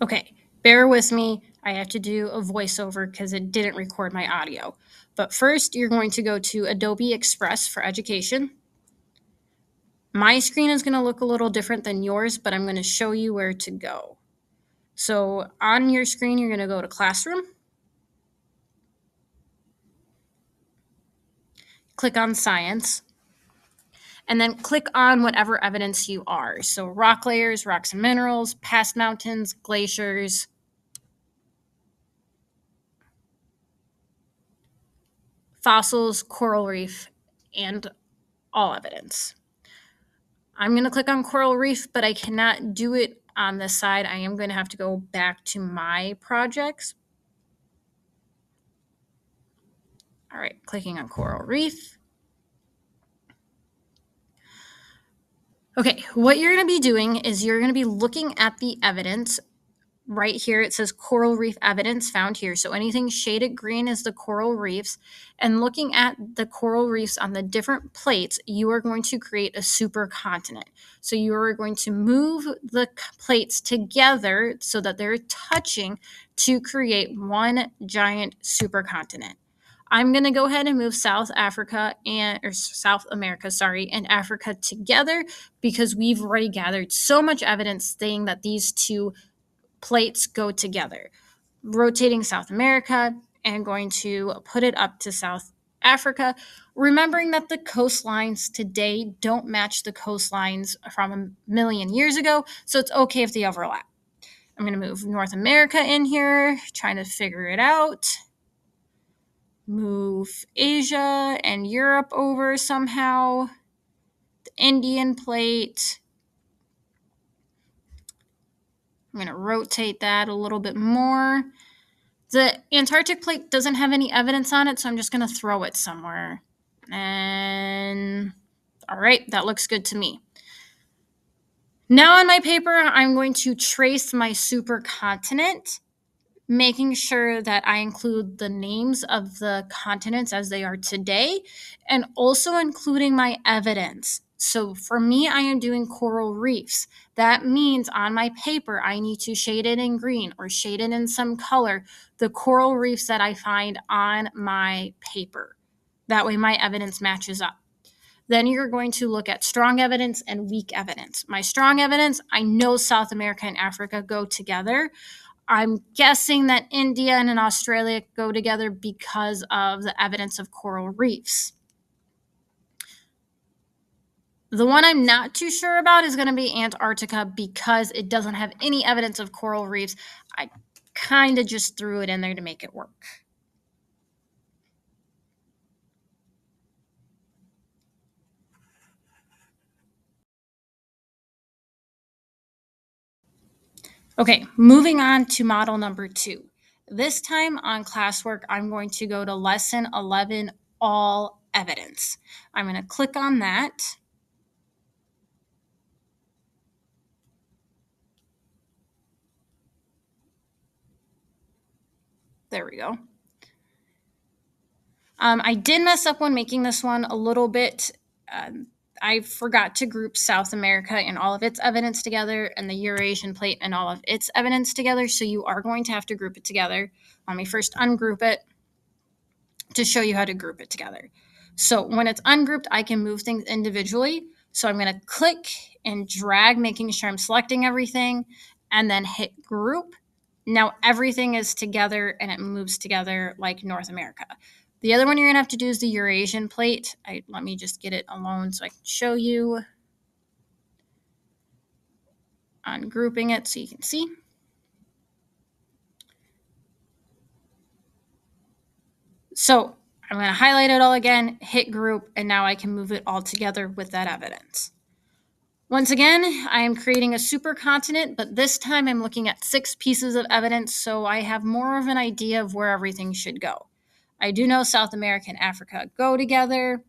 Okay, bear with me. I have to do a voiceover because it didn't record my audio. But first, you're going to go to Adobe Express for Education. My screen is going to look a little different than yours, but I'm going to show you where to go. So on your screen, you're going to go to Classroom, click on Science, and then click on whatever evidence you are. So rock layers, rocks and minerals, past mountains, glaciers, fossils, coral reef, and all evidence. I'm going to click on coral reef, but I cannot do it on this side. I am going to have to go back to my projects. All right, clicking on coral reef. Okay, what you're going to be doing is you're going to be looking at the evidence. Right here, it says coral reef evidence found here. So anything shaded green is the coral reefs. And looking at the coral reefs on the different plates, you are going to create a supercontinent. So you are going to move the plates together so that they're touching to create one giant supercontinent. I'm going to go ahead and move South Africa or South America, and Africa together because we've already gathered so much evidence saying that these two plates go together. Rotating South America and going to put it up to South Africa, remembering that the coastlines today don't match the coastlines from a million years ago, so it's okay if they overlap. I'm going to move North America in here, trying to figure it out. Move Asia and Europe over somehow. The Indian plate. I'm going to rotate that a little bit more. The Antarctic plate doesn't have any evidence on it, so I'm just going to throw it somewhere. And all right, that looks good to me. Now on my paper, I'm going to trace my supercontinent, making sure that I include the names of the continents as they are today, and also including my evidence. So for me, I am doing coral reefs. That means on my paper, I need to shade it in green or shade it in some color, the coral reefs that I find on my paper. That way my evidence matches up. Then you're going to look at strong evidence and weak evidence. My strong evidence, I know South America and Africa go together. I'm guessing that India and Australia go together because of the evidence of coral reefs. The one I'm not too sure about is going to be Antarctica because it doesn't have any evidence of coral reefs. I kind of just threw it in there to make it work. Okay, moving on to model number 2. This time on classwork, I'm going to go to lesson 11, all evidence. I'm going to click on that. There we go. I did mess up when making this one a little bit. I forgot to group South America and all of its evidence together and the Eurasian plate and all of its evidence together. So you are going to have to group it together. Let me first ungroup it to show you how to group it together. So when it's ungrouped, I can move things individually. So I'm going to click and drag, making sure I'm selecting everything, and then hit group. Now everything is together and it moves together like North America. The other one you're going to have to do is the Eurasian plate. Let me just get it alone so I can show you. Ungrouping it so you can see. So I'm going to highlight it all again, hit group, and now I can move it all together with that evidence. Once again, I am creating a supercontinent, but this time I'm looking at 6 pieces of evidence, so I have more of an idea of where everything should go. I do know South America and Africa go together,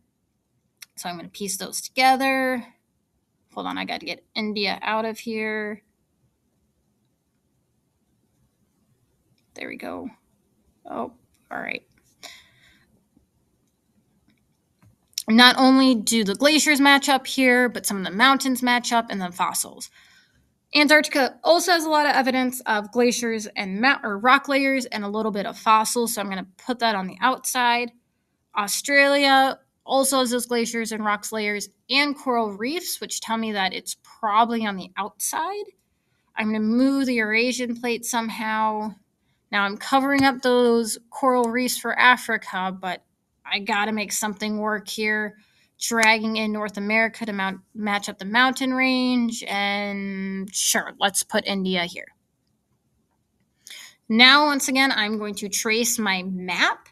so I'm going to piece those together. Hold on, I got to get India out of here. There we go. Oh, all right. Not only do the glaciers match up here, but some of the mountains match up and the fossils. Antarctica also has a lot of evidence of glaciers and rock layers and a little bit of fossils, so I'm going to put that on the outside. Australia also has those glaciers and rocks layers and coral reefs, which tell me that it's probably on the outside. I'm going to move the Eurasian plate somehow. Now I'm covering up those coral reefs for Africa, but I got to make something work here. Dragging in North America to match up the mountain range, and sure, let's put India here. Now, once again, I'm going to trace my map.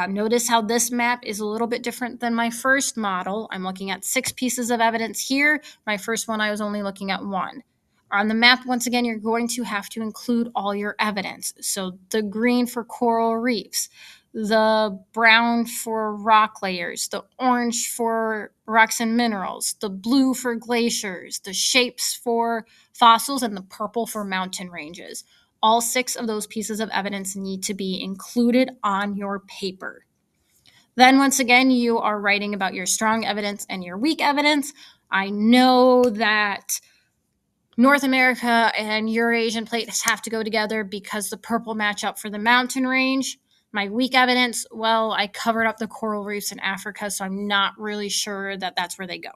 Notice how this map is a little bit different than my first model. I'm looking at 6 pieces of evidence here. My first one, I was only looking at 1. On the map, once again, you're going to have to include all your evidence. So the green for coral reefs, the brown for rock layers, the orange for rocks and minerals, the blue for glaciers, the shapes for fossils, and the purple for mountain ranges. All 6 of those pieces of evidence need to be included on your paper. Then, once again, you are writing about your strong evidence and your weak evidence. I know that North America and Eurasian plates have to go together because the purple match up for the mountain range. My weak evidence, well, I covered up the coral reefs in Africa, so I'm not really sure that that's where they go.